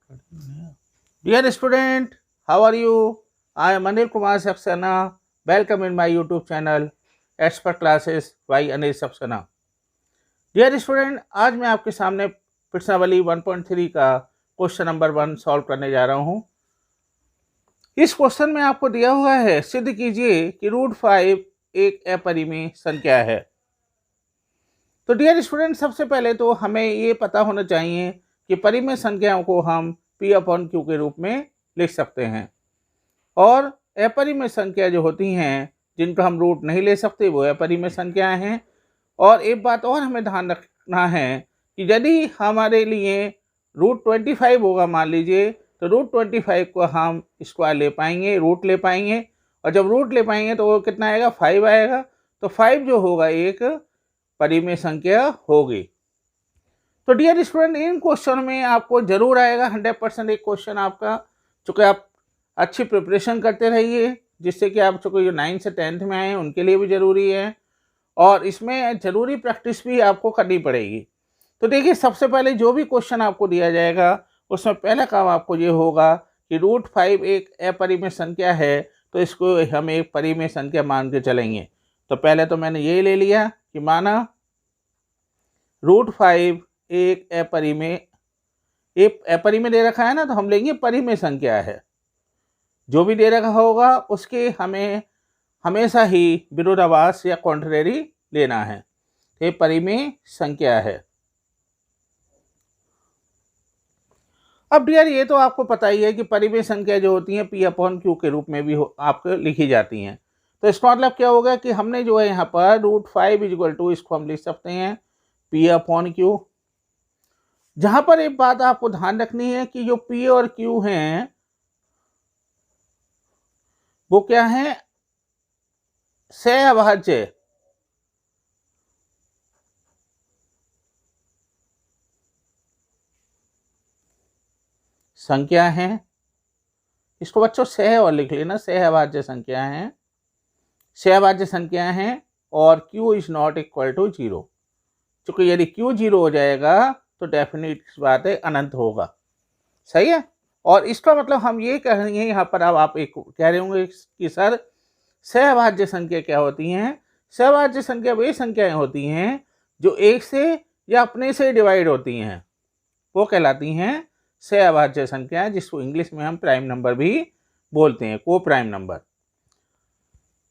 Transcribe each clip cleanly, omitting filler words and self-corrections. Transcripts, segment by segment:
Dear student, how are you? I am Anil Kumar Saxena. Welcome in my YouTube channel Expert Classes by Anil Saxena. Dear student, आज मैं आपके सामने प्रश्नावली 1.3 का question number 1 solve करने जा रहा हूं। इस क्वेश्चन में आपको दिया हुआ है, सिद्ध कीजिए कि √5 एक अपरिमेय संख्या है। तो डियर स्टूडेंट, सबसे पहले तो हमें ये पता होना चाहिए कि परिमेय संख्याओं को हम P/Q के रूप में लिख सकते हैं, और अपरिमेय संख्या जो होती हैं जिनको हम रूट नहीं ले सकते वो अपरिमेय संख्याएं हैं। और एक बात और हमें ध्यान रखना है कि यदि हमारे लिए √25 होगा, मान लीजिए, तो √25 को हम स्क्वायर ले पाएंगे, रूट ले पाएंगे, और जब रूट ले पाएंगे तो वो कितना आएगा, 5 आएगा। तो 5 जो होगा एक परिमेय संख्या होगी। तो डियर स्टूडेंट, इन क्वेश्चन में आपको जरूर आएगा 100% एक क्वेश्चन आपका, चूँकि आप अच्छी प्रिपरेशन करते रहिए, जिससे कि आप चूँकि जो 9 से 10th में आए हैं उनके लिए भी ज़रूरी है, और इसमें ज़रूरी प्रैक्टिस भी आपको करनी पड़ेगी। तो देखिए, सबसे पहले जो भी क्वेश्चन आपको दिया जाएगा उसमें पहला काम आपको ये होगा कि √5 एक अपरिमेय संख्या है, तो इसको हम एक परिमेय संख्या मान के चलेंगे। तो पहले तो मैंने ये ले लिया कि माना √5 एक अपरिमेय दे रखा है ना, तो हम लेंगे परिमेय संख्या है। जो भी दे रखा होगा उसके हमें हमेशा ही विरोधाभास या कॉन्ट्रेरी लेना है। ये परिमेय संख्या है। अब डियर, ये तो आपको पता ही है कि परिमेय संख्या जो होती है P/Q के रूप में भी आपको लिखी जाती हैं। तो इसका मतलब क्या होगा कि हमने जो है यहाँ पर √5 = इसको हम लिख सकते हैं P/Q। जहाँ पर एक बात आपको ध्यान रखनी है कि जो P और Q हैं वो क्या है, सहअभाज्य संख्या हैं। इसको बच्चों सह और लिख लेना, सहअभाज्य संख्या हैं, सहअभाज्य संख्या हैं, और Q ≠ 0। चूँकि यदि Q 0 हो जाएगा तो डेफिनेट बात है अनंत होगा। सही है। और इसका मतलब हम ये कह रहे हैं, यहाँ पर अब आप एक कह रहे होंगे कि सर सहअभाज्य संख्या क्या होती हैं। सहअभाज्य संख्या वे संख्याएं होती हैं जो एक से या अपने से डिवाइड होती हैं, वो कहलाती हैं सहअभाज्य संख्याएं, जिसको इंग्लिश में हम प्राइम नंबर भी बोलते हैं, को प्राइम नंबर।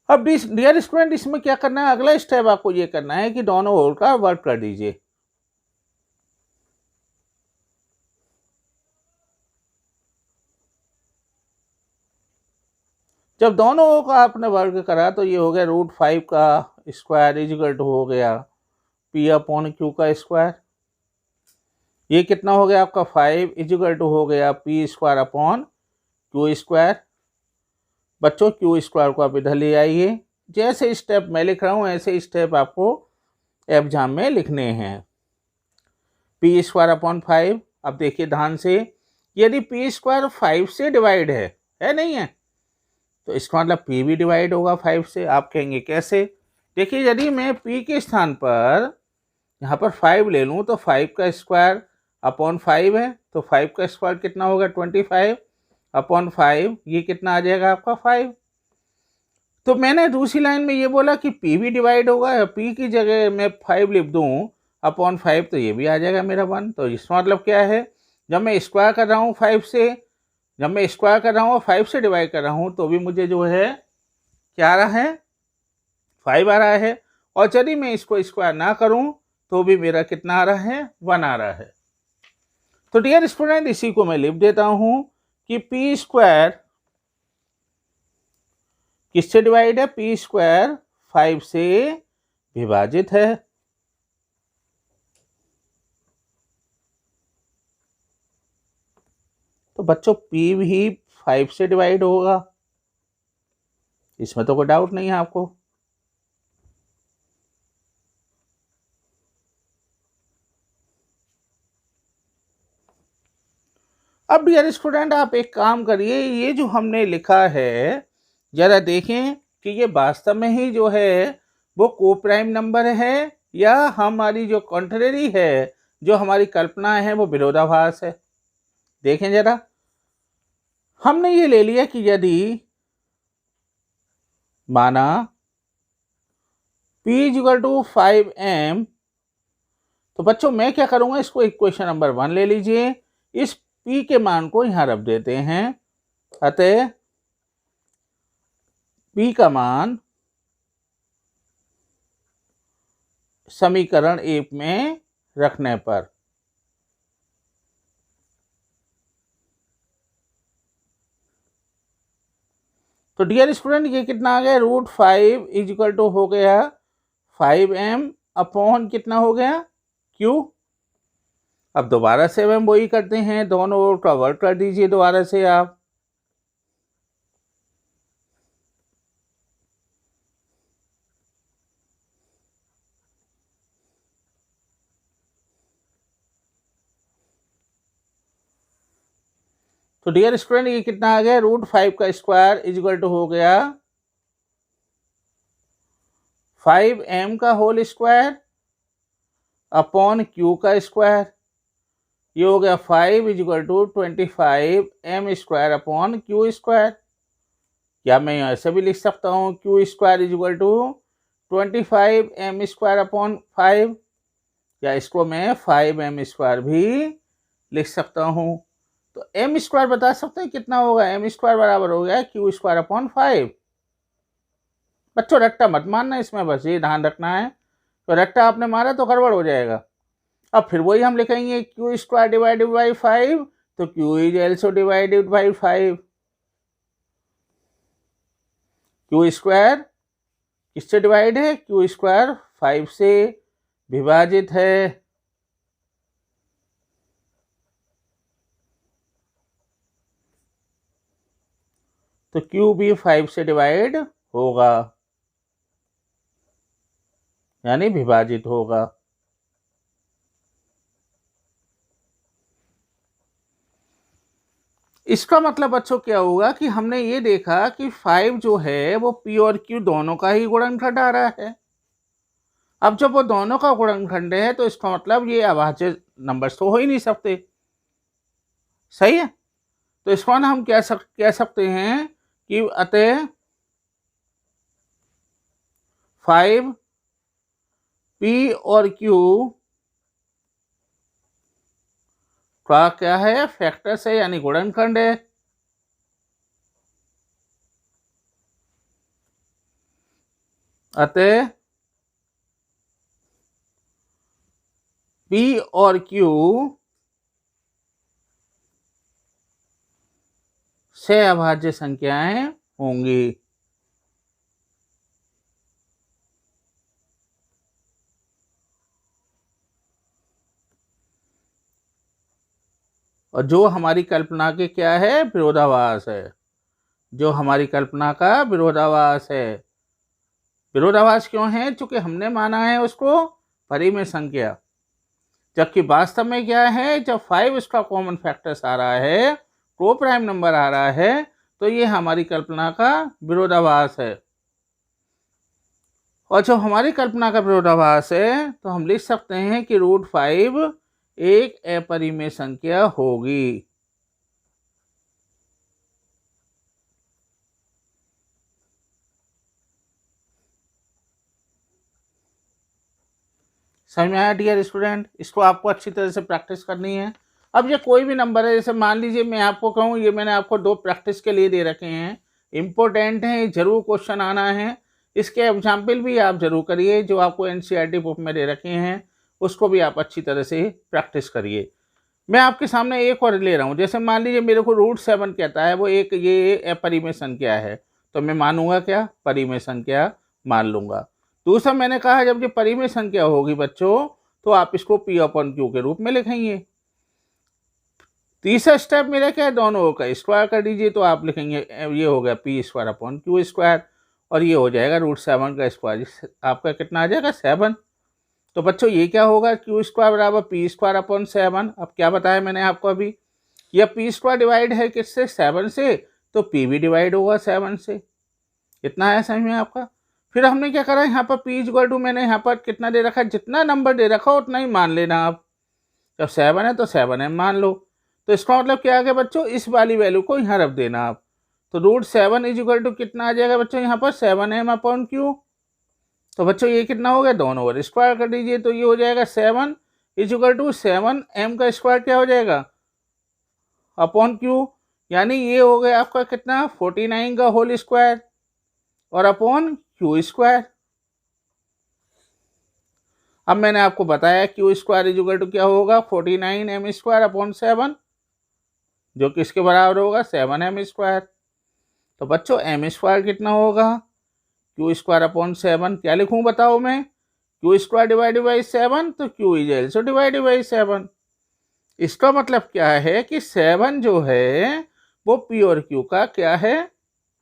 अब डियर स्टूडेंट, इसमें क्या करना है, अगला स्टेप आपको ये करना है कि दोनों ओर का वर्क कर दीजिए। जब दोनों ओर का आपने वर्क करा तो ये हो गया √5 का स्क्वायर = हो गया P/Q का स्क्वायर। ये कितना हो गया आपका 5 = हो गया P² Q²। बच्चों, Q² को आप इधर ले आइए। जैसे स्टेप मैं लिख रहा हूँ ऐसे स्टेप आपको एग्जाम में लिखने हैं। P²/5। अब देखिए ध्यान से, यदि P² 5 से डिवाइड है नहीं है, तो इसका मतलब P भी डिवाइड होगा 5 से। आप कहेंगे कैसे? देखिए, यदि मैं P के स्थान पर यहाँ पर 5 ले लूँ तो 5 का स्क्वायर अपॉन 5 है, तो 5 का स्क्वायर कितना होगा, 25/5। ये कितना आ जाएगा आपका 5। तो मैंने दूसरी लाइन में ये बोला कि P भी डिवाइड होगा, P की जगह मैं 5 लिख दूँ अपॉन 5, तो ये भी आ जाएगा मेरा 1। तो इसका मतलब क्या है, जब मैं स्क्वायर कर रहा हूँ 5 से, जब मैं स्क्वायर कर रहा हूँ 5 से डिवाइड कर रहा हूँ, तो भी मुझे जो है क्या आ रहा है, 5 आ रहा है। और यदि मैं इसको स्क्वायर ना करूँ तो भी मेरा कितना आ रहा है, 1 आ रहा है। तो डियर स्टूडेंट, इसी को मैं लिख देता हूँ कि P² किससे डिवाइड है, P² 5 से विभाजित है। तो बच्चों, P भी 5 से डिवाइड होगा, इसमें तो कोई डाउट नहीं है आपको। अब डियर स्टूडेंट, आप एक काम करिए, ये जो हमने लिखा है जरा देखें कि ये वास्तव में ही जो है वो को प्राइम नंबर है, या हमारी जो कॉन्ट्रेरी है, जो हमारी कल्पना है, वो विरोधाभास है। देखें जरा, हमने ये ले लिया कि यदि माना P इक्वल टू 5m, तो बच्चों मैं क्या करूंगा, इसको इक्वेशन नंबर 1 ले लीजिए, इस P के मान को यहां रख देते हैं, अतः P का मान समीकरण 1 में रखने पर तो डियर स्टूडेंट ये कितना आ गया, √5 इक्वल टू हो गया 5m अपॉन कितना हो गया Q। अब दोबारा से हम वही करते हैं, दोनों ओर का वर्ग कर दीजिए दोबारा से आप। तो डियर स्टूडेंट ये कितना आ गया, √5 का स्क्वायर इक्वल टू हो गया 5m का होल स्क्वायर अपॉन Q का स्क्वायर। ये हो गया 5 equal to 25m square upon Q square. क्या मैं ऐसे भी लिख सकता हूँ Q square equal to 25m square upon 5, या इसको मैं 5m स्क्वायर भी लिख सकता हूँ। तो m स्क्वायर बता सकते हैं कितना होगा, m स्क्वायर बराबर हो गया Q स्क्वायर अपॉन 5। बच्चों रट्टा मत मारना इसमें, बस ये ध्यान रखना है, तो रट्टा आपने मारा तो गड़बड़ हो जाएगा। अब फिर वही हम लिखेंगे Q स्क्वायर डिवाइडेड बाई 5, तो Q is also divided by 5। Q square किससे डिवाइड है, Q स्क्वायर 5 से विभाजित है। तो Q भी 5 से डिवाइड होगा, यानी विभाजित होगा। इसका मतलब बच्चों क्या होगा कि हमने ये देखा कि 5 जो है वो P और Q दोनों का ही गुणनखंड आ रहा है। अब जब वो दोनों का गुणनखंड है तो इसका मतलब ये अभाज्य नंबर्स तो हो ही नहीं सकते, सही है। तो इसको हम कह सकते हैं कि अतः 5 P और Q का क्या है, फैक्टर्स है, यानी गुणनखंड है। अतः P और Q से अभाज्य संख्याएं होंगी। और जो हमारी कल्पना के क्या है, विरोधाभास है, जो हमारी कल्पना का विरोधाभास है। विरोधाभास क्यों है, चूंकि हमने माना है उसको परिमेय संख्या, जबकि वास्तव में क्या है, जब 5 उसका कॉमन फैक्टर्स आ रहा है, को प्राइम नंबर आ रहा है, तो ये हमारी कल्पना का विरोधाभास है। और जब हमारी कल्पना का विरोधाभास है तो हम लिख सकते हैं कि √5 एक अपरिमेय संख्या होगी। समझ में आया डियर स्टूडेंट, इसको आपको अच्छी तरह से प्रैक्टिस करनी है। अब ये कोई भी नंबर है, जैसे मान लीजिए मैं आपको कहूँ, ये मैंने आपको 2 प्रैक्टिस के लिए दे रखे हैं, इम्पोर्टेंट हैं, जरूर क्वेश्चन आना है। इसके एग्जाम्पल भी आप जरूर करिए, जो आपको NCERT बुक में दे रखे हैं उसको भी आप अच्छी तरह से प्रैक्टिस करिए। मैं आपके सामने एक और ले रहा हूँ, जैसे मान लीजिए मेरे को √7 कहता है, वो एक ये अपरिमेय संख्या है, तो मैं मानूंगा क्या, परिमेय संख्या मान लूंगा। दूसरा मैंने कहा जब ये परिमेय संख्या होगी बच्चों, तो आप इसको P अपॉन Q के रूप में लिखेंगे। तीसरा स्टेप मेरा क्या है, दोनों का स्क्वायर कर दीजिए, तो आप लिखेंगे ये हो गया P square upon Q square, और ये हो जाएगा √7 का स्क्वायर, आपका कितना आ जाएगा 7। तो बच्चों ये क्या होगा, Q स्क्वायर बराबर P स्क्वायर अपॉन 7। अब क्या बताया मैंने आपको अभी, यह P स्क्वायर डिवाइड है किससे, 7 से, तो P भी डिवाइड होगा 7 से। इतना है समझ में आपका। फिर हमने क्या करा, यहाँ पर P इक्वल टू मैंने यहाँ पर कितना दे रखा है, जितना नंबर दे रखा हो उतना ही मान लेना आप। जब 7 है तो 7m मान लो। तो इसका मतलब क्या आ गया बच्चों, इस वाली वैल्यू को यहाँ रख देना आप। तो √7 इज इक्वल टू कितना आ जाएगा बच्चों यहाँ पर 7m/q। तो बच्चों ये कितना हो गया, दोनों ओवर स्क्वायर कर दीजिए, तो ये हो जाएगा 7 इज इक्वल टू 7m का स्क्वायर क्या हो जाएगा अपॉन q, यानी ये हो गया आपका कितना 49 का होल स्क्वायर और अपॉन q स्क्वायर। अब मैंने आपको बताया q square is equal to क्या होगा 49m स्क्वायर अपॉन 7, जो कि इसके बराबर होगा 7m स्क्वायर। तो बच्चों m स्क्वायर कितना होगा, q स्क्वायर अपॉन 7, क्या लिखूं बताओ मैं, q स्क्वायर डिवाइडेड बाई 7, तो q is also divided by 7। इसका मतलब क्या है कि 7 जो है वो पी और क्यू का क्या है,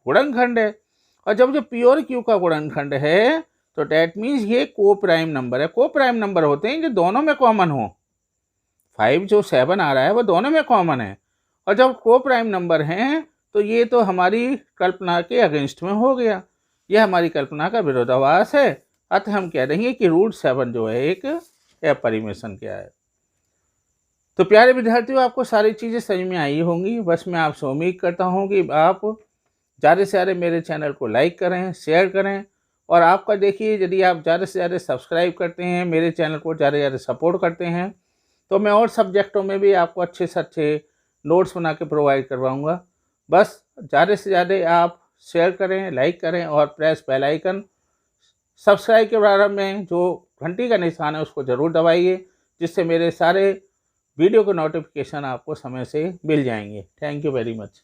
गुणनखंड है। और जब जो पी और क्यू का गुणनखंड है तो डैट मीन्स ये को प्राइम नंबर है। को प्राइम नंबर होते हैं जो दोनों में कॉमन हो। 5 जो 7 आ रहा है वो दोनों में कॉमन है, और जब को प्राइम नंबर हैं तो ये तो हमारी कल्पना के अगेंस्ट में हो गया, यह हमारी कल्पना का विरोधाभास है। अतः हम कह देंगे कि √7 जो है एक अपरिमेशन क्या है। तो प्यारे विद्यार्थियों, आपको सारी चीज़ें समझ में आई होंगी। बस मैं आपसे उम्मीद करता हूँ कि आप ज़्यादा से ज़्यादा मेरे चैनल को लाइक करें, शेयर करें, और आपका देखिए यदि आप ज़्यादा से ज़्यादा सब्सक्राइब करते हैं, मेरे चैनल को ज़्यादा से ज़्यादा सपोर्ट करते हैं, तो मैं और सब्जेक्टों में भी आपको अच्छे से अच्छे नोट्स बना के प्रोवाइड करवाऊँगा। बस ज़्यादा से ज़्यादा आप शेयर करें, लाइक करें, और प्रेस बेल आइकन, सब्सक्राइब के बराबर में जो घंटी का निशान है उसको ज़रूर दबाइए, जिससे मेरे सारे वीडियो के नोटिफिकेशन आपको समय से मिल जाएंगे। Thank you very much.